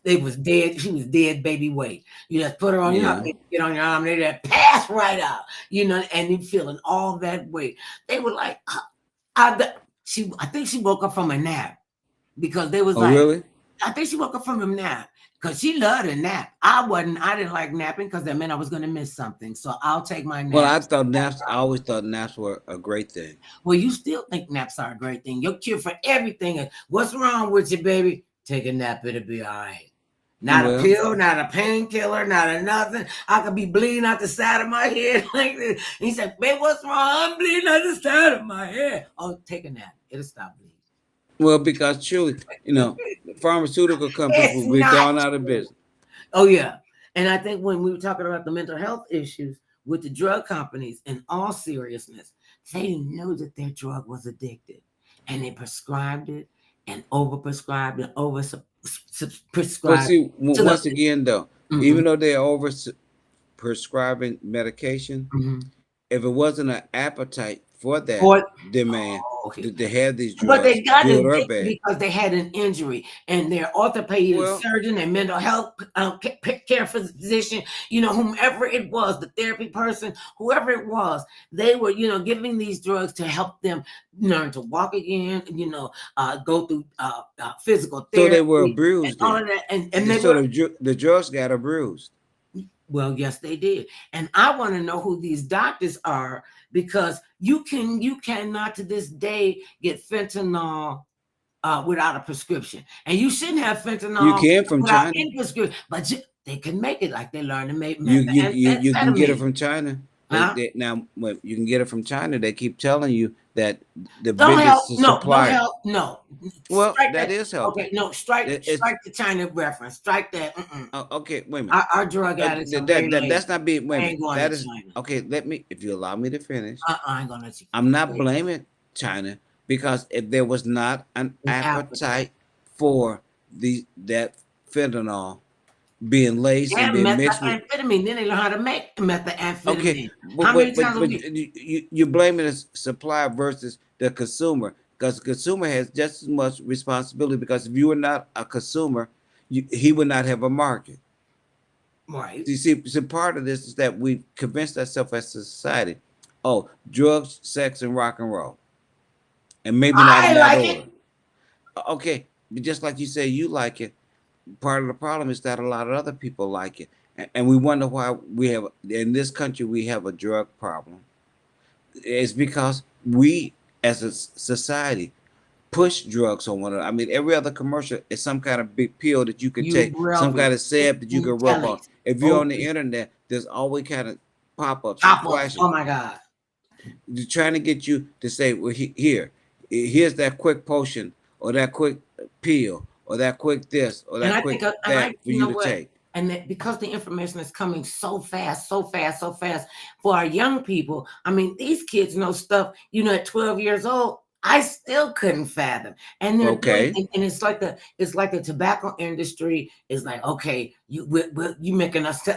they was dead. She was dead baby weight. You just put her on Yeah. get on your arm, they just pass right out. And you feeling all that weight. They were like, I think she woke up from a nap because they was Oh, like, really? I think she woke up from a nap. Because she loved a nap. I didn't like napping because that meant I was going to miss something. So I'll take my Well, naps. I always thought naps were a great thing. Well, you still think naps are a great thing. Your cure for everything is, what's wrong with you, baby? Take a nap, it'll be all right. Not a Well, pill, not a painkiller, not a nothing. I could be bleeding out the side of my head like this. He said, babe, what's wrong? I'm bleeding out the side of my head. Oh, take a nap. It'll stop bleeding. well, because truly, pharmaceutical companies It's will be not gone out of true. business. Oh, yeah. And I think when we were talking about the mental health issues with the drug companies, in all seriousness, they knew that their drug was addictive, and they prescribed it and overprescribed and But prescribed see, to the. once again, though, Mhm, even though they're over prescribing medication, mhm. if it wasn't an appetite for that For demand okay. to have these But drugs, they got good or addicted bad, because they had an injury, and their orthopedic well, surgeon and mental health care physician, whomever it was, the therapy person, whoever it was, they were, giving these drugs to help them learn to walk again, go through physical so they were therapy and bruised all then. of that. And they So were, the drugs got her bruised. well, yes, they did. And I want to know who these doctors are, because you cannot to this day get fentanyl without a prescription. And you shouldn't have You fentanyl can from without China. any prescription. But they can make it, like they learn to make You can get it methamphetamine. from China. Huh? Now when you can get it from China. They keep telling you that the Don't help. biggest No, don't supplier. help. No. Well, Strike that that. is Okay, helping. no, strike It's the China reference. Strike that. Mm-mm. okay. Wait a minute. Our drug addicts are very That's lazy. not being. Wait a I minute. ain't going to That is China. okay. Let me, if you allow me to finish. I ain't gonna let you I'm not finish. blaming China, because if there was not an An appetite. appetite for that fentanyl being laced and And being mixed with. methamphetamine. Then they learn how to make Okay, methamphetamine. but How many but but, times a but week? you're blaming the supplier versus the consumer, because the consumer has just as much responsibility, because if you were not a consumer, he would not have a market. Right. You see, so part of this is that we convinced ourselves as a society, oh, drugs, sex, and rock and roll, and maybe not in I that like order. it. Okay, just like you say, you like it. Part of the problem is that a lot of other people like it, and we wonder why we have in this country we have a drug problem. It's because we, as a society, push drugs on one another. I mean, every other commercial is some kind of big pill that you can You take, some kind brilliant. of salve that you can rub on. Tellies. If you're Oh, on the internet, there's always kind of pop-ups and pop-ups. flashes. Oh my God. They're trying to get you to say, well, here's that quick potion or that quick pill or that quick this or And that I quick think, and that I, for you you know to what? take. And that because the information is coming so fast, so fast, so fast for our young people. I mean, these kids know stuff, at 12 years old, I still couldn't fathom. And they're doing, Okay. and it's like the tobacco industry is like, okay, you making us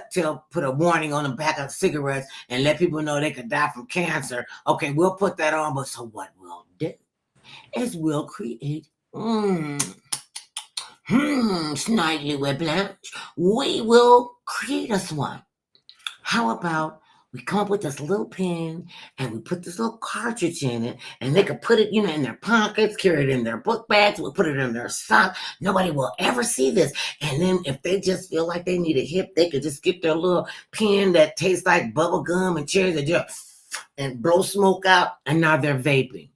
put a warning on the back of cigarettes and let people know they could die from cancer. Okay, we'll put that on, but so what we'll do is we'll create. Snidely Whiplash, we will create us one. How about we come up with this little pen and we put this little cartridge in it and they could put it, in their pockets, carry it in their book bags, we'll put it in their sock. Nobody will ever see this. And then if they just feel like they need a hit, they could just get their little pen that tastes like bubble gum and cherries and just and blow smoke out, and now they're vaping.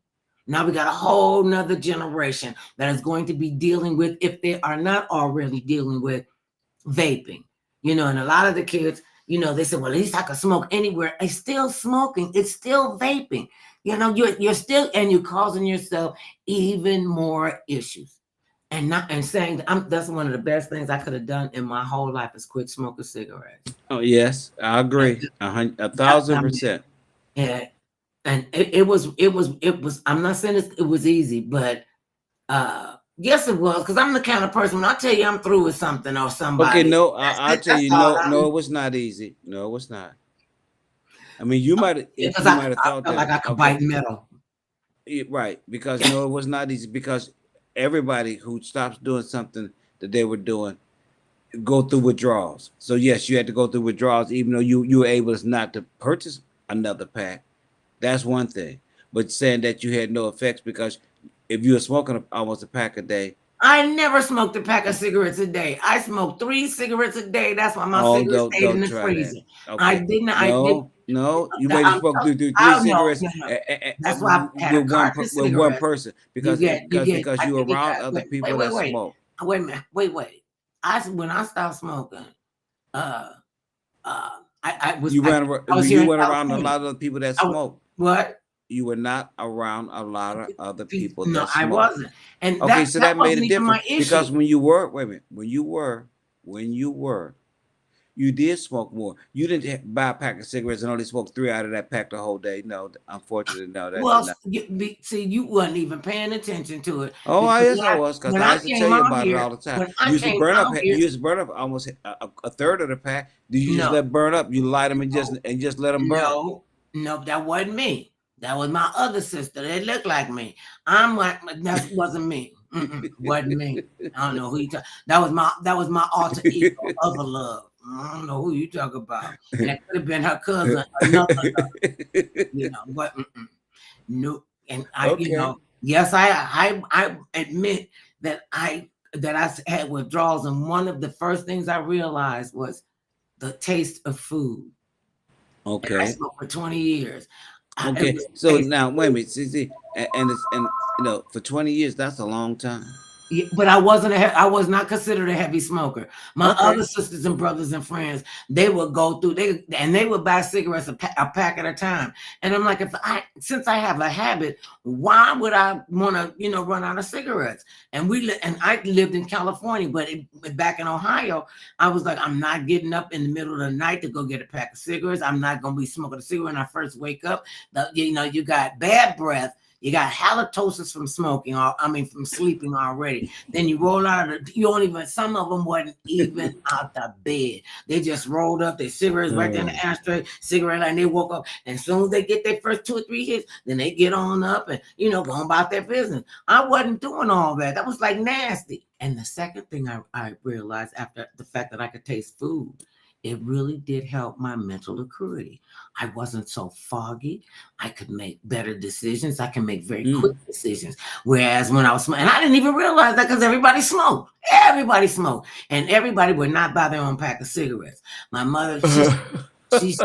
Now we got a whole nother generation that is going to be dealing with, if they are not already dealing with, vaping. And a lot of the kids, they say, well, at least I can smoke anywhere. It's still smoking. It's still vaping. You're still, and you're causing yourself even more issues. And saying that's one of the best things I could have done in my whole life is quit smoking cigarettes. Oh yes, I agree. 1,000%. And and it was. I'm not saying it was easy, but yes, it was, because I'm the kind of person, when I tell you I'm through with something or Okay, somebody, no, that's I'll it. tell That's you, all. no, it was not easy. No, it was not. I mean, you might, if Because you I, might have I thought felt that, like I could okay, bite metal. right, because no, it was not easy because everybody who stops doing something that they were doing go through withdrawals. So yes, you had to go through withdrawals, even though you were able not to purchase another pack. That's one thing. But saying that you had no effects because if you were smoking almost a pack a day, I never smoked a pack of cigarettes a day. I smoked 3 cigarettes a day. That's why my oh, cigarettes don't stayed in don't the try that. freezer. I Okay, didn't. I did. no, you maybe I'm. spoke through three I know. cigarettes That's why I had a carton of with one cigarettes. person You because get. You get. because I you were think you around got. other Wait. Wait. people Wait. that Wait. smoke. Wait a minute. Wait. When I stopped smoking, uh, You I was here you in went around a California. lot of other people that I was smoke. what? You were not around a lot of other people No, that I smoke. wasn't, and Okay, that so that that made wasn't a even difference my issue. because when you were, wait a minute, you did smoke more. You didn't buy a pack of cigarettes and only smoke 3 out of that pack the whole day. No, unfortunately, no, that did Well, not. see, you wasn't even paying attention to it, Oh, because yes, I was, because when I I used to tell came you out about it here, all the time. when I came out You here, used to burn up almost a third of the pack. Did you just no, let burn up? You light them and just let them burn. no, that wasn't me. That was my other sister. They looked like me. I'm like, that wasn't me. Wasn't me. I don't know who you talk. That was my alter ego, other love. I don't know who you talk about, and it could have been her cousin, another love, but. No, and Okay. yes, I admit that I had withdrawals, and one of the first things I realized was the taste of food. And I Okay. smoked for 20 years. It Okay. was So taste. now wait a minute. See, and for 20 years, that's a long time. Yeah, but I was not considered a heavy smoker. My Okay. other sisters and brothers and friends, they would go through, they would buy cigarettes a pack at a time. And I'm like, since I have a habit, why would I want to, run out of cigarettes? And I lived in California, but back in Ohio, I was like, I'm not getting up in the middle of the night to go get a pack of cigarettes. I'm not going to be smoking a cigarette when I first wake up. You got bad breath. You got halitosis from smoking, from sleeping already. Then you roll out of you don't even, some of them wasn't even out the bed. They just rolled up their cigarettes right there in the ashtray, cigarette, and they woke up. And as soon as they get their first 2 or 3 hits, then they get on up and, go about their business. I wasn't doing all that. That was like nasty. And the second thing I realized after the fact that I could taste food it really did help my mental acuity. I wasn't so foggy. I could make better decisions. I can make very quick decisions. Whereas when I was smoking, and I didn't even realize that because everybody smoked. Everybody smoked. And everybody would not buy their own pack of cigarettes. My mother, she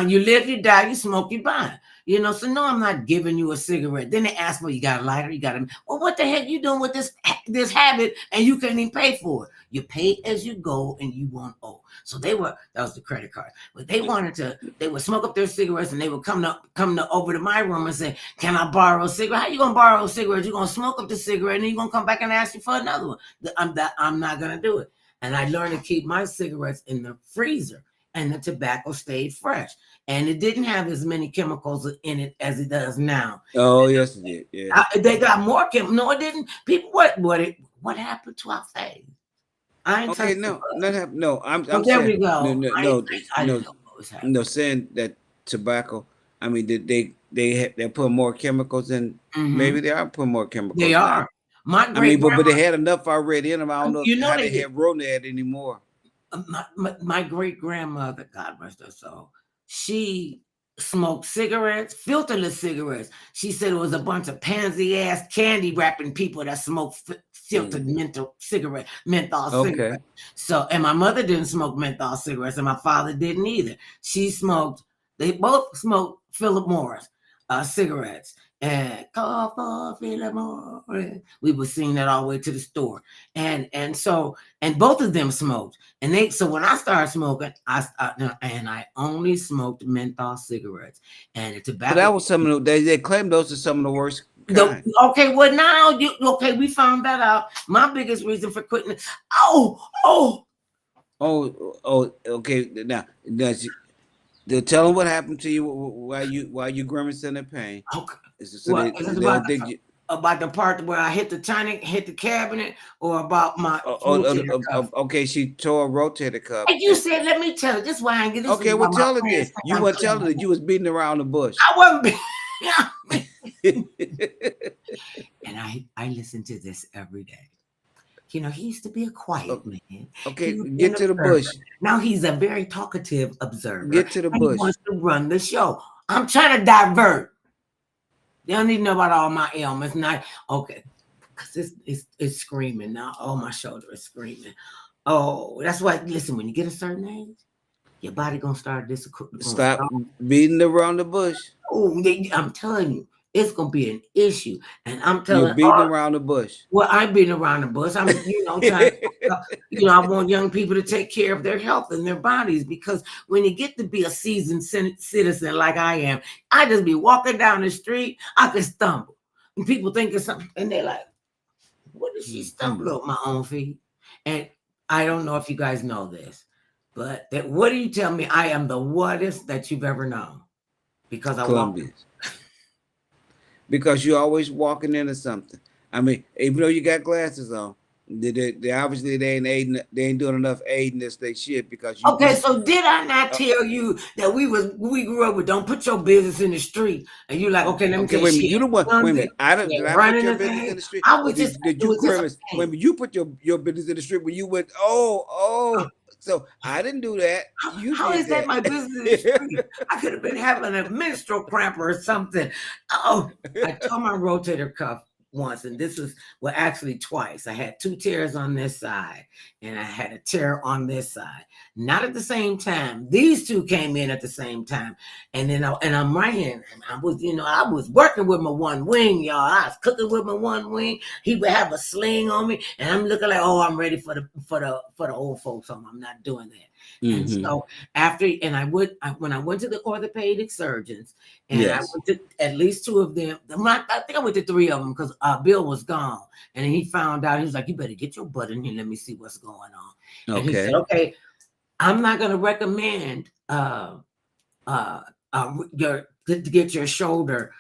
you live, you die, you smoke, you buy. You know, so no, I'm not giving you a cigarette. Then they ask me, you got a lighter? You got a, well, what the heck you doing with this habit and you couldn't even pay for it? You pay as you go and you won't owe. So that was the credit card. But they would smoke up their cigarettes and they would come over to my room and say, can I borrow a cigarette? How you gonna borrow a cigarette? You're gonna smoke up the cigarette and then you're gonna come back and ask you for another one. I'm not gonna do it. And I learned to keep my cigarettes in the freezer and the tobacco stayed fresh. And it didn't have as many chemicals in it as it does now. Oh, yes, it did. Yeah. They got more chemicals. No, it didn't. People, what happened to our face? I ain't Okay, no. I'm there saying, we go. no, saying that tobacco. I mean, they put more chemicals in. Maybe they are putting more chemicals. They are. But they had enough already in them. I don't know how they have room to add anymore. My great grandmother, God rest her soul, she smoked cigarettes, filterless cigarettes. She said it was a bunch of pansy ass candy wrapping people that smoked filtered menthol cigarettes. So, and my mother didn't smoke menthol cigarettes, and my father didn't either. They both smoked Philip Morris cigarettes. And call for Philip Morris. We were singing that all the way to the store. And both of them smoked. And so when I started smoking, I only smoked menthol cigarettes. And the tobacco. But that was some of they claim those are some of the worst kind. Okay, well now we found that out. My biggest reason for quitting. Okay. Now tell them what happened to you while you grimacing in pain. Okay. So about the part where I hit the cabinet, or about my okay, she tore a rotator cuff. And you said, let me tell you, this is why I get this. Okay, well tell her this. You weren't telling her that you was beating around the bush. I wasn't. And I listen to this every day. You know, he used to be a quiet man. Okay, get to the bush. Now he's a very talkative observer. Get to the bush. He wants to run the show. I'm trying to divert. They don't need to know about all my ailments. Not okay, because it's screaming now. Oh, my shoulder is screaming. Oh, that's why. Listen, when you get a certain age, your body gonna start Stop beating around the bush. Oh, I'm telling you, it's gonna be an issue. And I'm telling you, beating around the bush. Well, I'm beating around the bush. I'm, trying. I want young people to take care of their health and their bodies, because when you get to be a seasoned citizen like I am, I just be walking down the street, I could stumble, and people think it's something, and they're like, "What did she stumble on my own feet?" And I don't know if you guys know this, but what do you tell me? I am the whattest that you've ever known, because I walk. Because you're always walking into something. I mean, even though you got glasses on, they obviously they ain't doing enough aiding this they shit because you. Okay, so did I not tell you that we grew up with don't put your business in the street, and you're like, okay, let me tell you. You the one. Wait a minute. I put your business in the street. I was just. Did you premise? When you put your business in the street, when you went, oh. So I didn't do that. How is that my business in the street? I could have been having a menstrual cramp or something. Oh, I tore my rotator cuff once, and this was actually twice. I had 2 tears on this side, and I had a tear on this side. Not at the same time. These 2 came in at the same time, and then I'm right here. I was working with my one wing, y'all. I was cooking with my one wing. He would have a sling on me, and I'm looking like, oh, I'm ready for the old folks home. I'm not doing that. And so when I went to the orthopedic surgeons, and I went to at least 2 of them. I think I went to 3 of them because Bill was gone, and he found out. He was like, "You better get your butt in here. Let me see what's going on." And he said, "Okay, I'm not going to recommend to get your shoulder.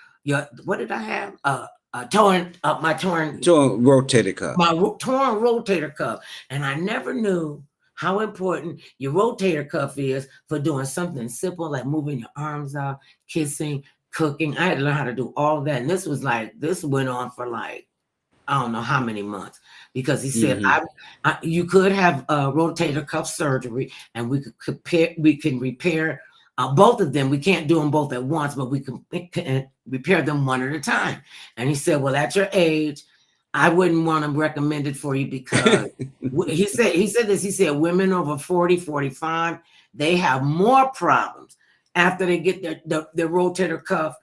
What did I have? My torn rotator cuff. My torn rotator cuff, and I never knew how important your rotator cuff is for doing something simple like moving your arms out, kissing, cooking. I had to learn how to do all that. And this went on for like I don't know how many months, because he said Mm-hmm. you could have rotator cuff surgery, and we can repair both of them. We can't do them both at once, but we can repair them one at a time. And he said, well, at your age, I wouldn't want to recommend it for you, because he said this. He said women over 40, 45, they have more problems after they get their rotator cuff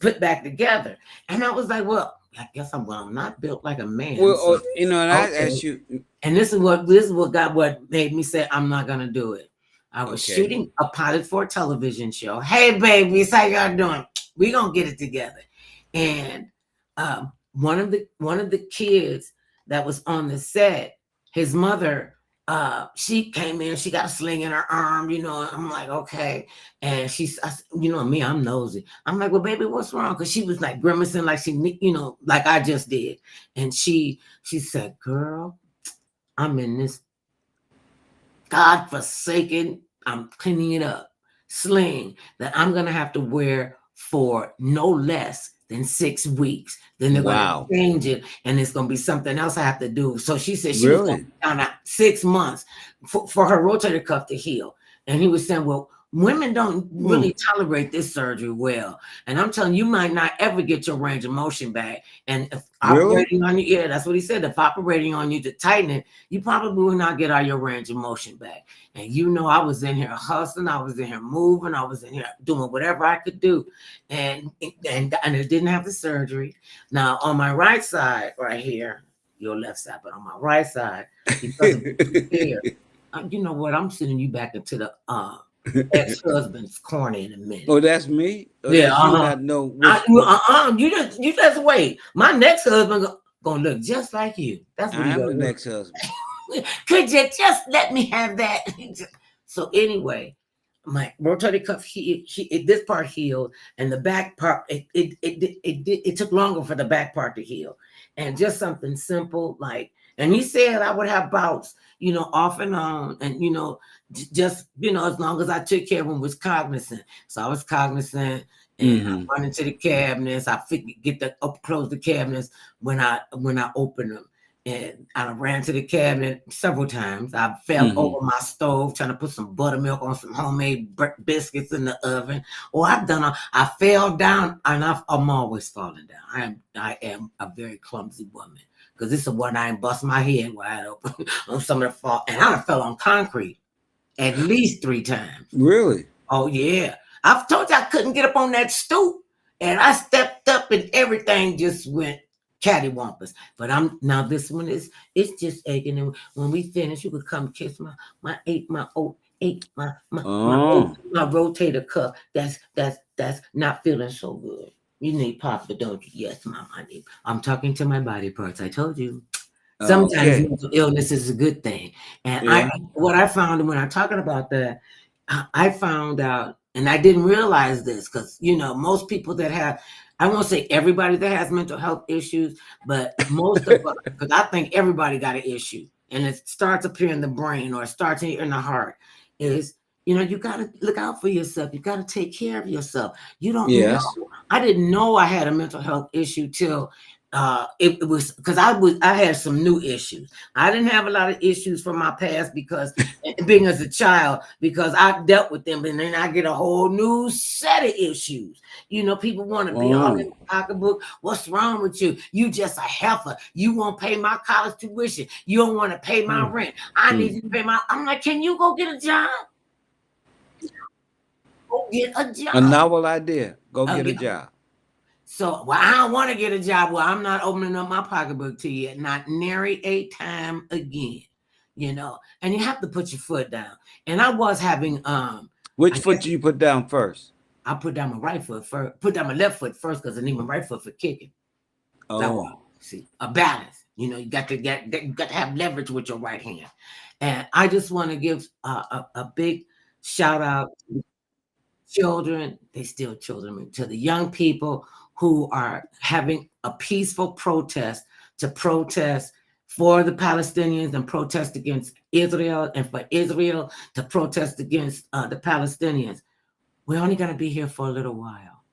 put back together. And I was like, well, I guess I'm not built like a man. Well, So, and I okay. asked you. And this is what made me say I'm not gonna do it. I was shooting a pilot for a television show. Hey, babies, how y'all doing? We gonna get it together. And one of the kids that was on the set, his mother, she came in, she got a sling in her arm, I'm like, okay. And me, I'm nosy. I'm like, well, baby, what's wrong? Because she was like grimacing like she, like I just did. And she said, girl, I'm in this godforsaken, I'm cleaning it up, sling that I'm going to have to wear for no less than 6 weeks. Then they're going to change it, and it's going to be something else I have to do. So she said she was going to 6 months for her rotator cuff to heal. And he was saying, well, women don't really tolerate this surgery well. And I'm telling you, you might not ever get your range of motion back. And if operating on you, yeah, that's what he said. If operating on you to tighten it, you probably will not get all your range of motion back. And I was in here hustling, I was in here moving, I was in here doing whatever I could do. And it didn't have the surgery. Now on my right side, right here, your left side, but on my right side, because of fear, you know what? I'm sending you back into the ex-husband's corner in a minute. Oh, that's me? Oh, yeah, that's you just wait. My next husband gonna look just like you. That's what I'm the next husband. Could you just let me have that? So anyway, my rotator cuff, this part healed, and the back part, it took longer for the back part to heal. And just something simple like, and he said I would have bouts, off and on, and just as long as I took care of him, was cognizant. So I was cognizant, and I went into the cabinets. I close the cabinets when I opened them. And I ran to the cabinet several times. I fell over my stove trying to put some buttermilk on some homemade biscuits in the oven. I fell down, and I'm always falling down. I am a very clumsy woman, because this is when I bust my head wide open on some of the fall. And I fell on concrete at least 3 times. Really? Oh, yeah. I've told you I couldn't get up on that stoop. And I stepped up, and everything just went cattywampus. But this one it's just aching. And when we finish, you could come kiss my rotator cuff. That's not feeling so good. You need Papa, don't you? Yes, Mom, I need. I'm talking to my body parts. I told you. Sometimes mental illness is a good thing. And what I found when I'm talking about that, I found out, and I didn't realize this, because most people that have, I won't say everybody that has mental health issues, but most of us, because I think everybody got an issue, and it starts up here in the brain, or it starts here in the heart, is you got to look out for yourself. You got to take care of yourself. You don't know. I didn't know I had a mental health issue till it was, because I had some new issues. I didn't have a lot of issues from my past, because being as a child, because I dealt with them, and then I get a whole new set of issues. People want to be all in the pocketbook. What's wrong with you? You just a heifer. You won't pay my college tuition. You don't want to pay my rent. I need you to pay I'm like, can you go get a job? Go get a job. A novel idea. Go get a job. So, I don't want to get a job. Well, I'm not opening up my pocketbook to you, not nary a time again, and you have to put your foot down. And I was having, which foot do you put down first? I put down my right foot first, put down my left foot first, because I need my right foot for kicking. See, a balance, you got to have leverage with your right hand. And I just want to give a big shout out to children, they still children, to the young people who are having a peaceful protest to protest for the Palestinians and protest against Israel, and for Israel to protest against the Palestinians. We're only going to be here for a little while.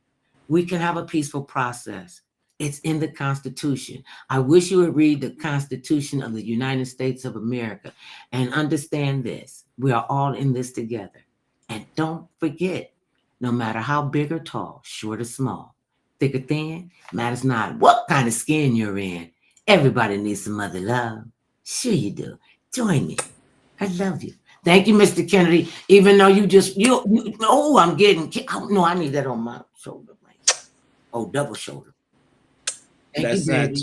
We can have a peaceful process. It's in the Constitution. I wish you would read the Constitution of the United States of America and understand this. We are all in this together. And don't forget, no matter how big or tall, short or small, thick or thin, matters not what kind of skin you're in. Everybody needs some mother love. Sure you do. Join me. I love you. Thank you, Mr. Kennedy. Even though you oh, I'm getting, oh, no, I need that on my shoulder. Oh, double shoulder. Thank you, That's not baby.